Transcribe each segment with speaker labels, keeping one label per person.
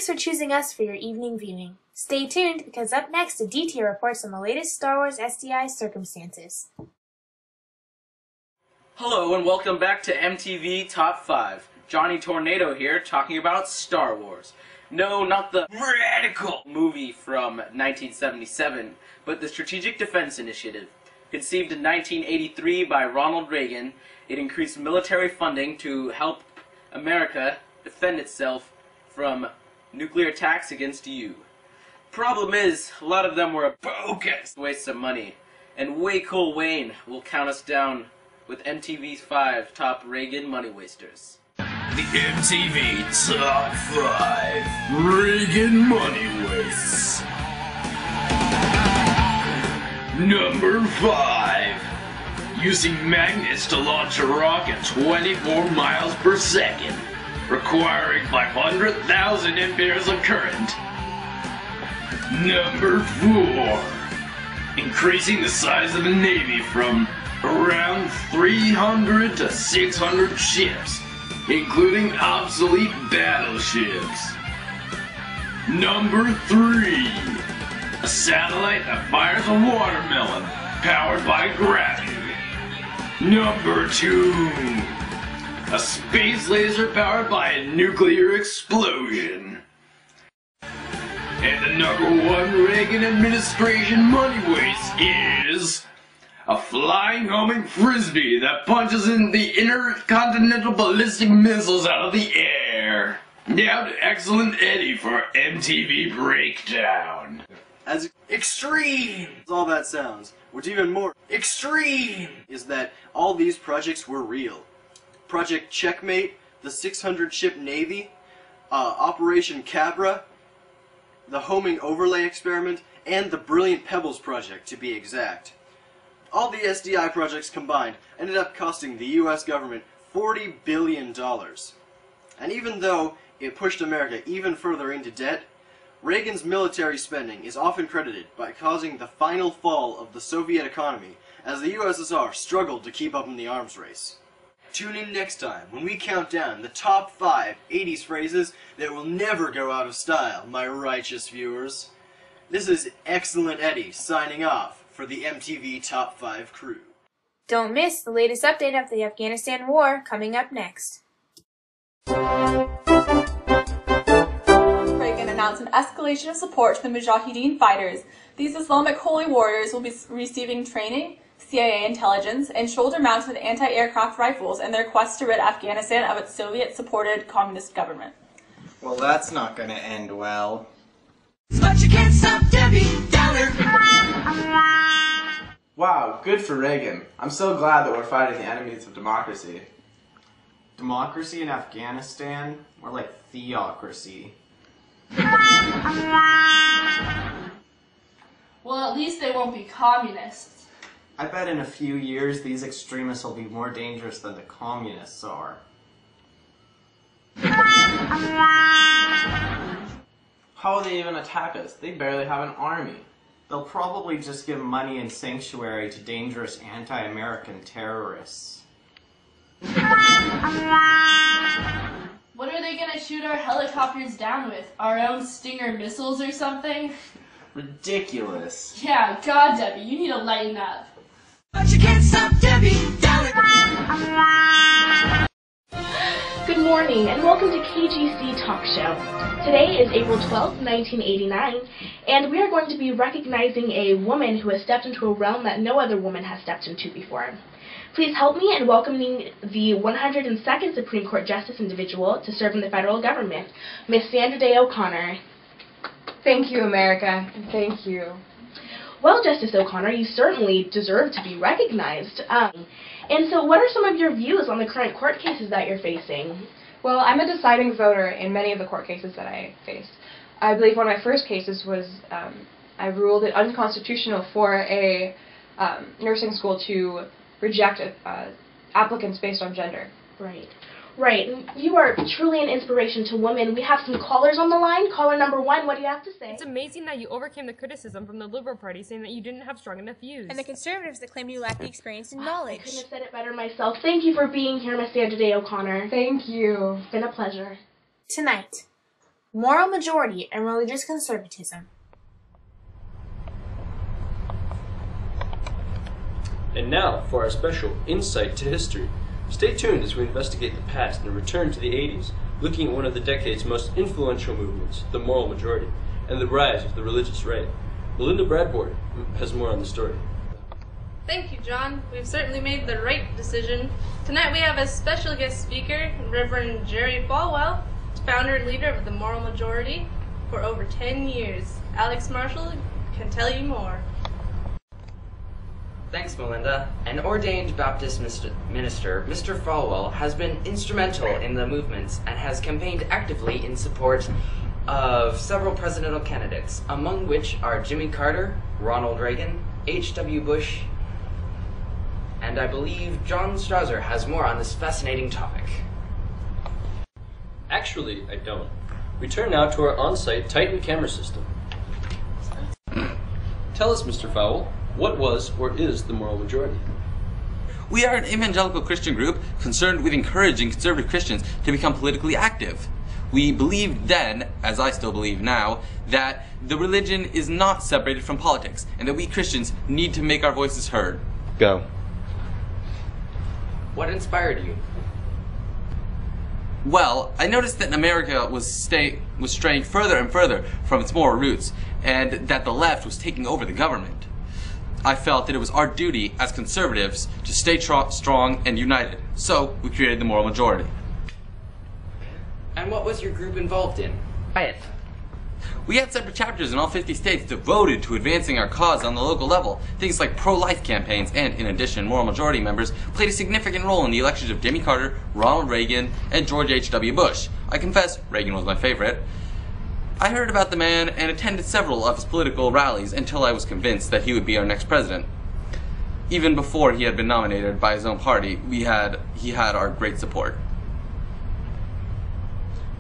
Speaker 1: Thanks for choosing us for your evening viewing. Stay tuned, because up next, Aditya reports on the latest Star Wars SDI circumstances.
Speaker 2: Hello and welcome back to MTV Top 5. Johnny Tornado here, talking about Star Wars. No, not the radical movie from 1977, but the Strategic Defense Initiative. Conceived in 1983 by Ronald Reagan, it increased military funding to help America defend itself from nuclear attacks against you. Problem is, a lot of them were a bogus waste of money, and Way Cool Wayne will count us down with MTV's 5 top Reagan money wasters.
Speaker 3: The MTV Top 5 Reagan Money Wastes. Number 5. Using magnets to launch a rocket 24 miles per second, requiring 500,000 amperes of current. Number 4. Increasing the size of the Navy from around 300 to 600 ships, including obsolete battleships. Number 3. A satellite that fires a watermelon powered by gravity. Number 2. A space laser powered by a nuclear explosion. And the number 1 Reagan administration money waste is a flying homing frisbee that punches in the intercontinental ballistic missiles out of the air. Now to Excellent Eddie for MTV Breakdown.
Speaker 4: As extreme as all that sounds, what's even more extreme is that all these projects were real. Project Checkmate, the 600-ship Navy, Operation Cabra, the homing overlay experiment, and the Brilliant Pebbles project, to be exact. All the SDI projects combined ended up costing the US government $40 billion. And even though it pushed America even further into debt, Reagan's military spending is often credited by causing the final fall of the Soviet economy as the USSR struggled to keep up in the arms race. Tune in next time when we count down the top 5 80s phrases that will never go out of style, my righteous viewers. This is Excellent Eddie signing off for the MTV Top 5 crew.
Speaker 1: Don't miss the latest update of the Afghanistan war coming up next.
Speaker 5: Reagan announced an escalation of support to the Mujahideen fighters. These Islamic holy warriors will be receiving training, CIA intelligence, and shoulder-mounted anti-aircraft rifles in their quest to rid Afghanistan of its Soviet-supported communist government.
Speaker 6: Well, that's not gonna end well.
Speaker 7: But you can't stop Debbie Downer.
Speaker 8: Wow, good for Reagan. I'm so glad that we're fighting the enemies of democracy.
Speaker 6: Democracy in Afghanistan? More like theocracy.
Speaker 9: Well, at least they won't be communists.
Speaker 6: I bet in a few years these extremists will be more dangerous than the communists are.
Speaker 8: How will they even attack us? They barely have an army.
Speaker 6: They'll probably just give money and sanctuary to dangerous anti-American terrorists.
Speaker 9: What are they gonna shoot our helicopters down with? Our own Stinger missiles or something?
Speaker 8: Ridiculous.
Speaker 9: Yeah, God, Debbie, you need to lighten up.
Speaker 7: But you can't stop Debbie Downer.
Speaker 10: Good morning and welcome to KGC Talk Show. Today is April 12th, 1989, and we are going to be recognizing a woman who has stepped into a realm that no other woman has stepped into before. Please help me in welcoming the 102nd Supreme Court Justice individual to serve in the federal government, Miss Sandra Day O'Connor.
Speaker 11: Thank you, America, and thank you.
Speaker 10: Well, Justice O'Connor, you certainly deserve to be recognized. And so what are some of your views on the current court cases that you're facing?
Speaker 11: Well, I'm a deciding voter in many of the court cases that I faced. I believe one of my first cases was I ruled it unconstitutional for a nursing school to reject applicants based on gender.
Speaker 10: Right. Right. You are truly an inspiration to women. We have some callers on the line. Caller number 1, what do you have to say?
Speaker 12: It's amazing that you overcame the criticism from the Liberal Party saying that you didn't have strong enough views.
Speaker 13: And the Conservatives that claimed you lacked the experience and knowledge.
Speaker 10: I couldn't have said it better myself. Thank you for being here, Miss Sandra Day O'Connor.
Speaker 11: Thank you.
Speaker 10: It's been a pleasure.
Speaker 1: Tonight, moral majority and religious conservatism.
Speaker 14: And now for our special Insight to History. Stay tuned as we investigate the past and return to the 80s, looking at one of the decade's most influential movements, the moral majority, and the rise of the religious right. Melinda Bradford has more on the story.
Speaker 15: Thank you, John. We've certainly made the right decision. Tonight we have a special guest speaker, Reverend Jerry Falwell, founder and leader of the Moral Majority for over 10 years. Alex Marshall can tell you more.
Speaker 16: Thanks, Melinda. An ordained Baptist minister, Mr. Falwell has been instrumental in the movements and has campaigned actively in support of several presidential candidates, among which are Jimmy Carter, Ronald Reagan, H.W. Bush, and I believe John Strauser has more on this fascinating topic.
Speaker 14: Actually, I don't. We turn now to our on-site Titan camera system. Tell us, Mr. Fowle, what was or is the moral majority?
Speaker 17: We are an evangelical Christian group concerned with encouraging conservative Christians to become politically active. We believed then, as I still believe now, that the religion is not separated from politics, and that we Christians need to make our voices heard.
Speaker 14: Go.
Speaker 16: What inspired you?
Speaker 17: Well, I noticed that America was straying further and further from its moral roots, and that the left was taking over the government. I felt that it was our duty as conservatives to stay strong and united, so we created the Moral Majority.
Speaker 16: And what was your group involved in?
Speaker 17: We had separate chapters in all 50 states devoted to advancing our cause on the local level. Things like pro-life campaigns and, in addition, Moral Majority members played a significant role in the elections of Jimmy Carter, Ronald Reagan, and George H.W. Bush. I confess, Reagan was my favorite. I heard about the man and attended several of his political rallies until I was convinced that he would be our next president. Even before he had been nominated by his own party, he had our great support.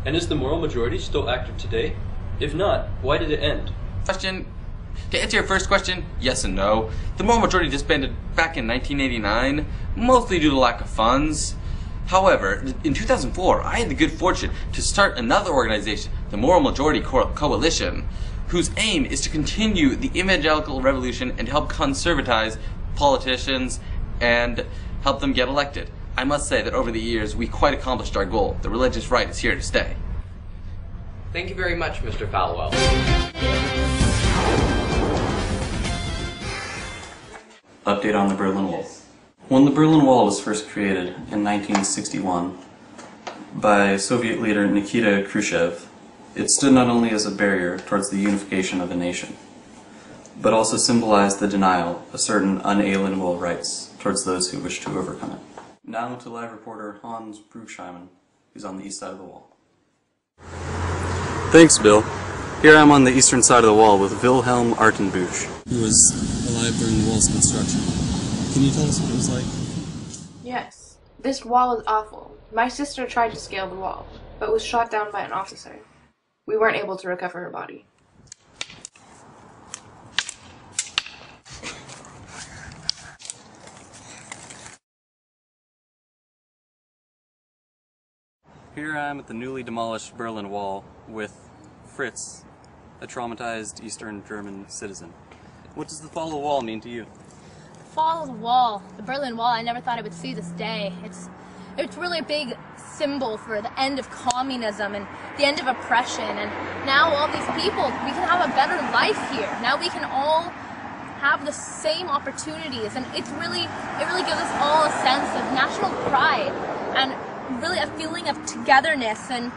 Speaker 14: And is the moral majority still active today? If not, why did it end?
Speaker 17: To answer your first question, yes and no. The Moral Majority disbanded back in 1989, mostly due to lack of funds. However, in 2004, I had the good fortune to start another organization, the Moral Majority Coalition, whose aim is to continue the evangelical revolution and help conservatize politicians and help them get elected. I must say that over the years, we quite accomplished our goal. The religious right is here to stay.
Speaker 16: Thank you very much, Mr. Falwell.
Speaker 18: Update on the Berlin Wall. When the Berlin Wall was first created in 1961 by Soviet leader Nikita Khrushchev, it stood not only as a barrier towards the unification of a nation, but also symbolized the denial of certain unalienable rights towards those who wished to overcome it. Now to live reporter Hans Bruchheimen, who's on the east side of the wall.
Speaker 19: Thanks, Bill. Here I am on the eastern side of the wall with Wilhelm Artenbuch, who was alive during the wall's construction. Can you tell us what it was like?
Speaker 20: Yes. This wall is awful. My sister tried to scale the wall, but was shot down by an officer. We weren't able to recover her body.
Speaker 19: Here I am at the newly demolished Berlin Wall with Fritz, a traumatized Eastern German citizen. What does the fall of the wall mean to you?
Speaker 21: Fall of the wall, the Berlin Wall, I never thought I would see this day. It's really a big symbol for the end of communism and the end of oppression, and now all these people, we can have a better life here. Now we can all have the same opportunities, and it really gives us all a sense of national pride and really a feeling of togetherness, and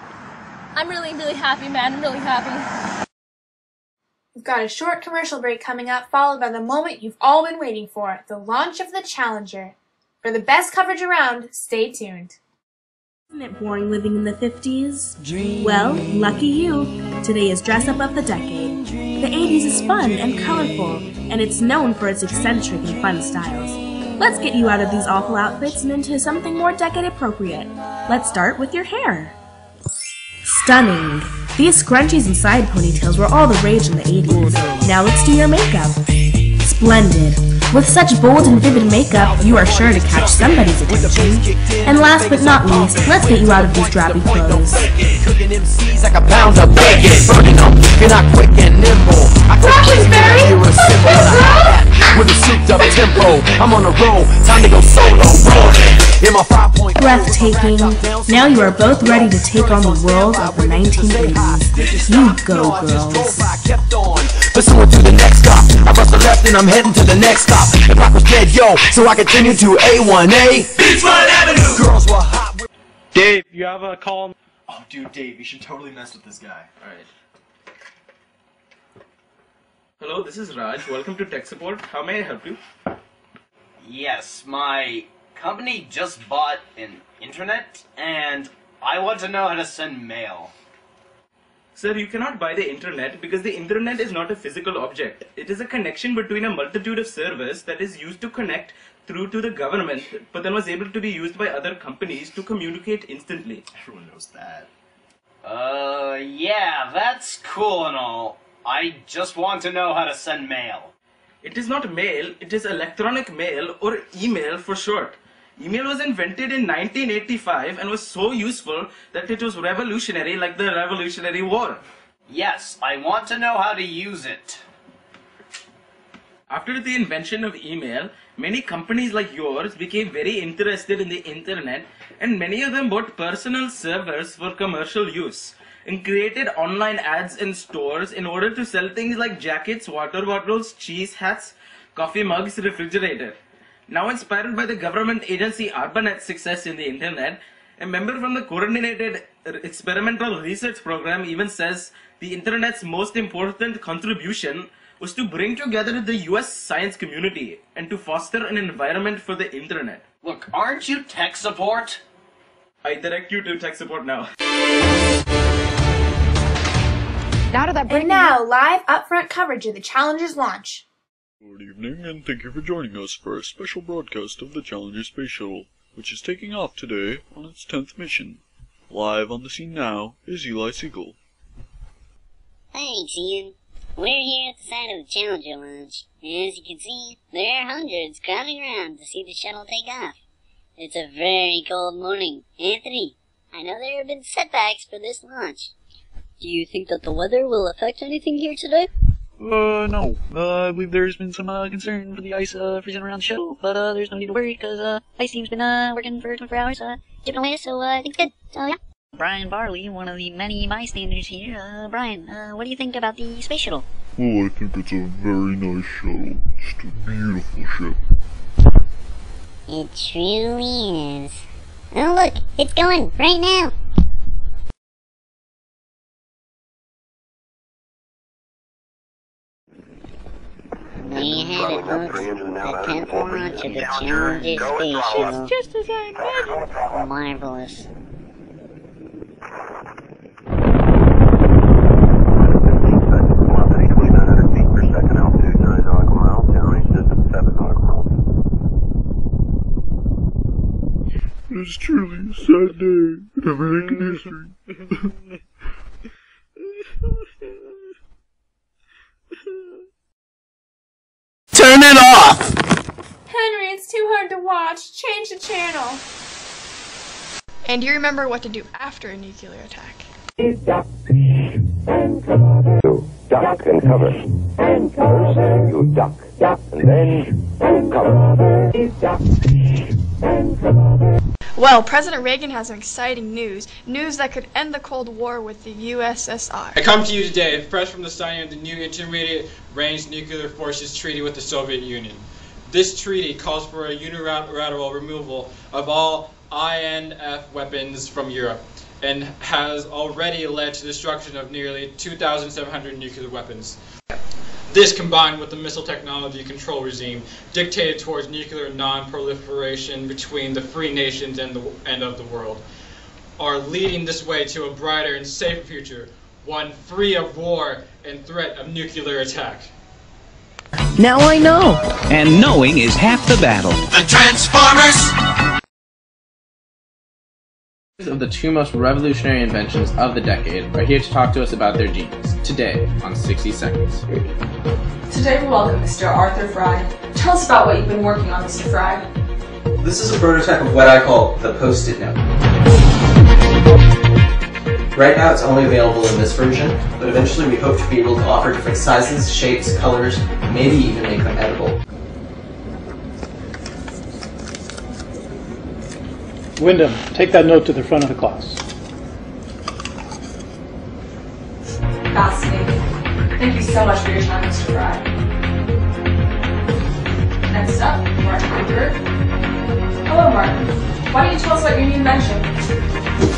Speaker 21: I'm really happy, man. I'm really happy.
Speaker 1: We've got a short commercial break coming up, followed by the moment you've all been waiting for, the launch of the Challenger. For the best coverage around, stay tuned.
Speaker 22: Isn't it boring living in the 50s? Well, lucky you. Today is Dress Up of the Decade. The 80s is fun and colorful, and it's known for its eccentric and fun styles. Let's get you out of these awful outfits and into something more decade appropriate. Let's start with your hair. Stunning! These scrunchies and side ponytails were all the rage in the 80s. Now let's do your makeup. Splendid! With such bold and vivid makeup, you are sure to catch somebody's attention. And last but not least, let's get you out of these drabby clothes.
Speaker 7: Cooking MCs like a pound of bacon. Burning them, you're not quick and nimble. You're a simple with a souped up tempo. I'm on a roll, time to go solo. In my 5-point
Speaker 22: Breathtaking. Now you are both ready to take on the world of the 1980s. You go, girls.
Speaker 7: Pursuing to the next stop. I bust the left and I'm heading to the next stop. The block was dead, yo, so I continue to A1A. Beachfront Avenue. Girls were hot.
Speaker 2: Dave, you have a call?
Speaker 4: Oh, dude, Dave, you should totally mess with this guy.
Speaker 2: Alright. Hello, this is Raj. Welcome to tech support. How may I help you?
Speaker 6: Yes, my company just bought an internet, and I want to know how to send mail.
Speaker 2: Sir, you cannot buy the internet because the internet is not a physical object. It is a connection between a multitude of servers that is used to connect through to the government, but then was able to be used by other companies to communicate instantly.
Speaker 4: Everyone knows that.
Speaker 6: Yeah, that's cool and all. I just want to know how to send mail.
Speaker 2: It is not mail, it is electronic mail or email for short. Email was invented in 1985 and was so useful that it was revolutionary like the Revolutionary War.
Speaker 6: Yes, I want to know how to use it.
Speaker 2: After the invention of email, many companies like yours became very interested in the internet, and many of them bought personal servers for commercial use and created online ads in stores in order to sell things like jackets, water bottles, cheese hats, coffee mugs, refrigerator. Now inspired by the government agency ARPANET's success in the internet, a member from the Coordinated Experimental Research Program even says the internet's most important contribution was to bring together the US science community and to foster an environment for the internet.
Speaker 6: Look, aren't you tech support?
Speaker 2: I direct you to tech support now.
Speaker 1: And now, live upfront coverage of the Challenger's launch.
Speaker 3: Good evening, and thank you for joining us for a special broadcast of the Challenger Space Shuttle, which is taking off today on its 10th mission. Live on the scene now is Eli Siegel.
Speaker 23: Thanks, Ian. We're here at the site of the Challenger launch, and as you can see, there are hundreds crowding around to see the shuttle take off. It's a very cold morning. Anthony, I know there have been setbacks for this launch. Do you think that the weather will affect anything here today?
Speaker 24: No. I believe there's been some concern for the ice freezing around the shuttle, but there's no need to worry because ice team's been working for 24 hours, chipping away, so I think it's good. So yeah. Brian Barley, one of the many bystanders here. Brian, what do you think about the space shuttle?
Speaker 3: Well, I think it's a very nice shuttle. Just a beautiful ship.
Speaker 23: It truly is. Oh look, it's going right now. We had it, folks. The 10th launch of the Challenger space shuttle.
Speaker 7: Just as I imagined.
Speaker 23: Marvelous.
Speaker 3: It's truly a sad day in American history.
Speaker 7: Turn it off!
Speaker 1: Henry, it's too hard to watch. Change the channel.
Speaker 25: And do you remember what to do after a nuclear attack?
Speaker 26: Duck and cover. You duck, and then cover.
Speaker 25: Well, President Reagan has some exciting news that could end the Cold War with the USSR.
Speaker 27: I come to you today, fresh from the signing of the new Intermediate Range Nuclear Forces Treaty with the Soviet Union. This treaty calls for a unilateral removal of all INF weapons from Europe and has already led to the destruction of nearly 2,700 nuclear weapons. This, combined with the missile technology control regime dictated towards nuclear non-proliferation between the free nations and of the world, are leading this way to a brighter and safer future, one free of war and threat of nuclear attack.
Speaker 28: Now I know, and knowing is half the battle.
Speaker 7: The Transformers!
Speaker 2: Of the two most revolutionary inventions of the decade are here to talk to us about their genius, today on 60 Seconds.
Speaker 5: Today we welcome Mr. Arthur Fry. Tell us about what you've been working on, Mr. Fry.
Speaker 8: This is a prototype of what I call the Post-it note. Right now it's only available in this version, but eventually we hope to be able to offer different sizes, shapes, colors, maybe even make them edible.
Speaker 9: Wyndham, take that note to the front of the class.
Speaker 5: Fascinating. Thank you so much for your time, Mr. Fry. Next up, Martin Cooper. Hello, Martin. Why don't you tell us about your new invention?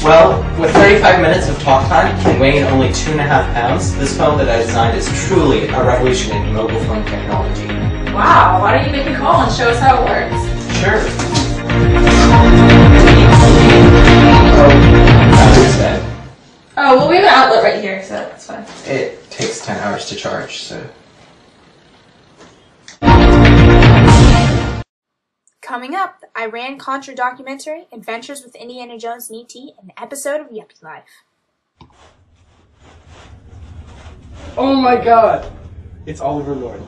Speaker 8: Well, with 35 minutes of talk time and weighing only 2.5 pounds, this phone that I designed is truly a revolution in mobile phone technology.
Speaker 5: Wow, why don't you make a call and show us how it works?
Speaker 8: Sure.
Speaker 5: Oh, well, we have an outlet right here, so that's fine.
Speaker 8: It takes 10 hours to charge, so...
Speaker 1: Coming up, the Iran-Contra documentary, Adventures with Indiana Jones and E.T., an episode of Yuppie Life.
Speaker 10: Oh my god! It's Oliver North.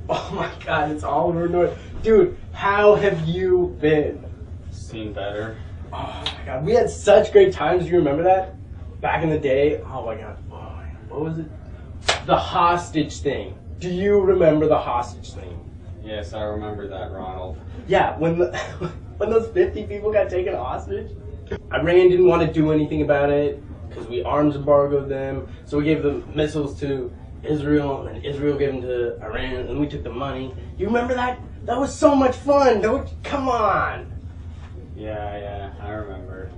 Speaker 10: Oh my god, it's Oliver North. Dude, how have you been?
Speaker 27: Seen better.
Speaker 10: Oh my god, we had such great times, do you remember that? Back in the day, oh my god, what was it? The hostage thing. Do you remember the hostage thing?
Speaker 27: Yes, I remember that, Ronald.
Speaker 10: Yeah, when when those 50 people got taken hostage, Iran didn't want to do anything about it because we arms embargoed them. So we gave the missiles to Israel, and Israel gave them to Iran, and we took the money. You remember that? That was so much fun. Come on.
Speaker 27: Yeah, I remember.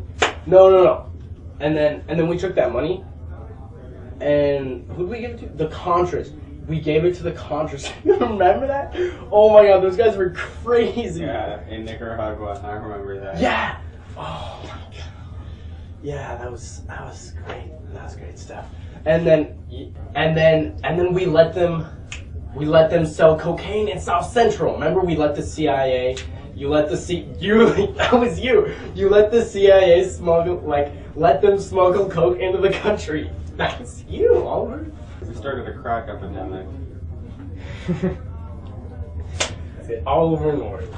Speaker 10: No. And then we took that money, and who did we give it to? The Contras. We gave it to the Contras. You remember that? Oh my god, those guys were crazy.
Speaker 27: Yeah, in Nicaragua, I remember that.
Speaker 10: Yeah. Oh my god. Yeah, that was great. That was great stuff. And then we let them sell cocaine in South Central. Remember, we let the CIA. You let the that was you. You let the CIA let them smuggle coke into the country. That's you, Oliver.
Speaker 27: We started a crack epidemic.
Speaker 10: That's it, Oliver North.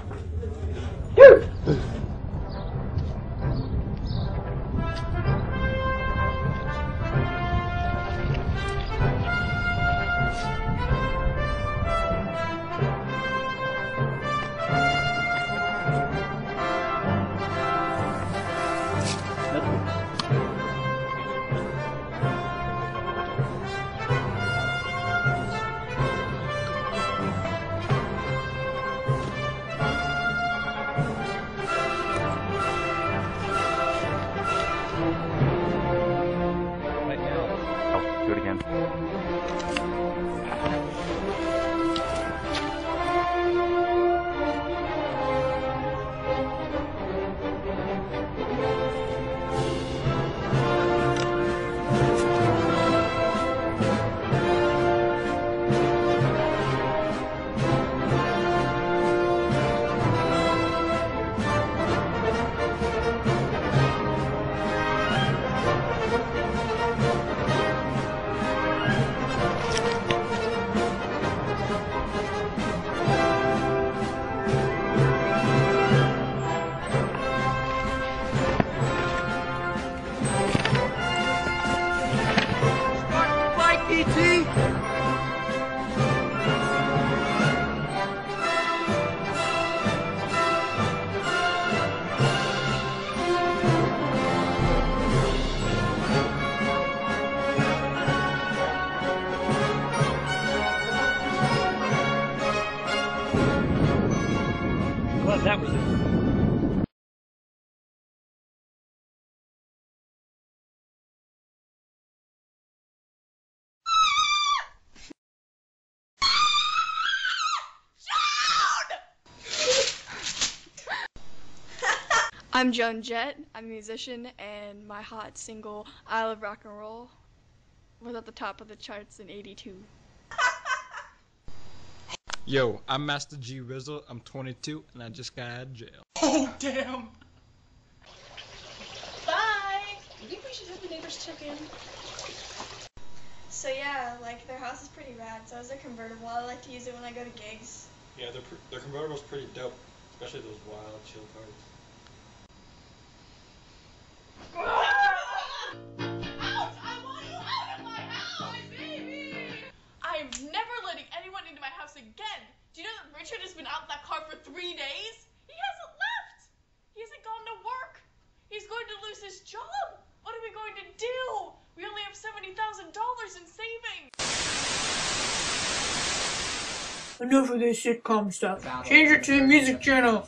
Speaker 11: Do it again.
Speaker 9: That was it.
Speaker 25: I'm Joan Jett. I'm a musician, and my hot single, I Love Rock and Roll, was at the top of the charts in '82.
Speaker 27: Yo, I'm Master G Rizzle. I'm 22, and I just got out of jail.
Speaker 25: Oh, damn.
Speaker 1: Bye.
Speaker 25: should have the neighbors check in. So yeah, like their house is pretty rad. So is their convertible. I like to use it when I go to gigs.
Speaker 27: Yeah, their convertible's pretty dope, especially those wild chill cars.
Speaker 25: I'm never letting anyone into my house again. Do you know that Richard has been out in that car for 3 days? He hasn't left. He hasn't gone to work. He's going to lose his job. What are we going to do? We only have $70,000 in savings.
Speaker 1: Enough of this sitcom stuff. Change it to the music channel.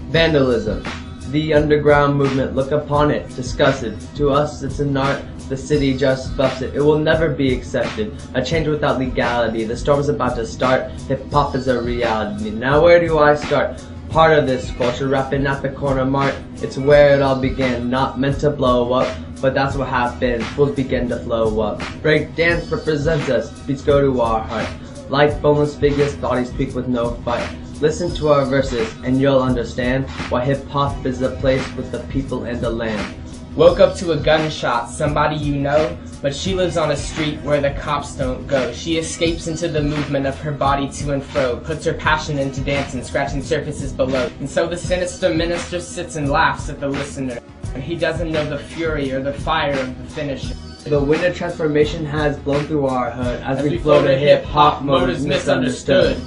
Speaker 10: Vandalism. The underground movement, look upon it, discuss it. To us it's an art, the city just buffs it. It will never be accepted. A change without legality. The storm's about to start. Hip-hop is a reality. Now where do I start? Part of this culture, rapping at the corner mart. It's where it all began, not meant to blow up, but that's what happened. Fools begin to flow up. Break dance represents us, beats go to our heart. Like boneless figures, bodies speak with no fight. Listen to our verses, and you'll understand why hip-hop is a place with the people and the land.
Speaker 11: Woke up to a gunshot, somebody you know, but she lives on a street where the cops don't go. She escapes into the movement of her body to and fro, puts her passion into dancing, scratching surfaces below. And so the sinister minister sits and laughs at the listener, and he doesn't know the fury or the fire of the finisher.
Speaker 10: The wind of transformation has blown through our hood as we flow to hip-hop mode is misunderstood.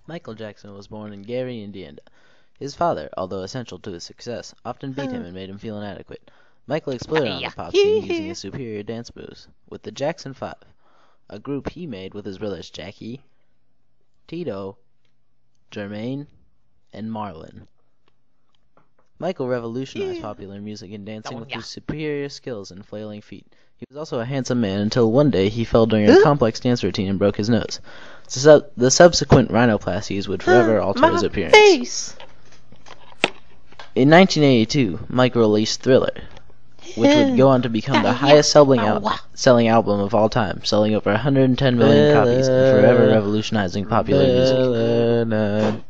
Speaker 12: Michael Jackson was born in Gary, Indiana. His father, although essential to his success, often beat him and made him feel inadequate. Michael exploded on the pop scene using his superior dance moves with the Jackson 5, a group he made with his brothers Jackie, Tito, Jermaine, and Marlon. Michael revolutionized popular music and dancing with his superior skills and flailing feet. He was also a handsome man until one day he fell during a complex dance routine and broke his nose. The subsequent rhinoplasties would forever alter his appearance. In 1982, Michael released Thriller, which would go on to become the highest selling album of all time, selling over 110 million copies and forever revolutionizing popular music.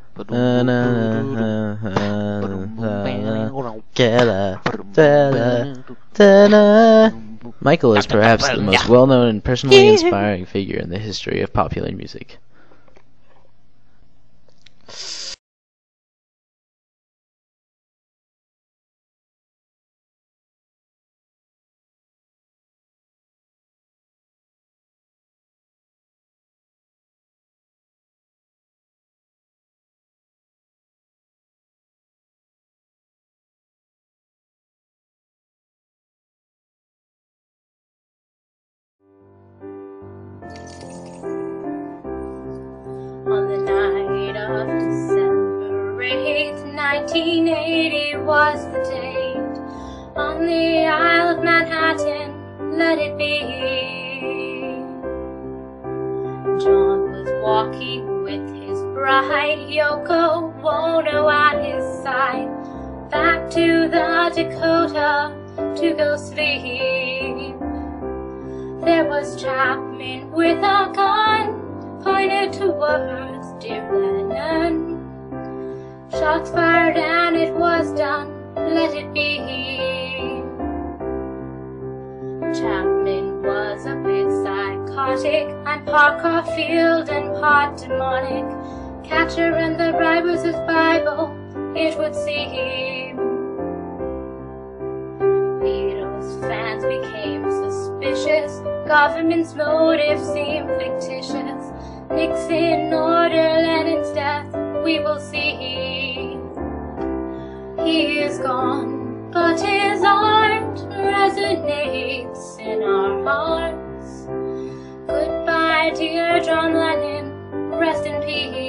Speaker 12: Michael is perhaps the most well-known and personally inspiring figure in the history of popular music.
Speaker 21: On the night of December 8th, 1980 was the date. On the Isle of Manhattan, let it be. John was walking with his bride, Yoko Ono at his side, back to the Dakota to go sleep. There was Chapman with a gun, pointed towards dear Lennon. Shots fired and it was done, let it be. Chapman was a bit psychotic, and Parker Field and Pod demonic. Catcher and the Rye was his Bible, it would seem. Beatles fans became suspicious, government's motives seemed fictitious. Nixon order Lenin's death, we will see. He is gone, but his art resonates in our hearts. Goodbye, dear John Lennon, rest in peace.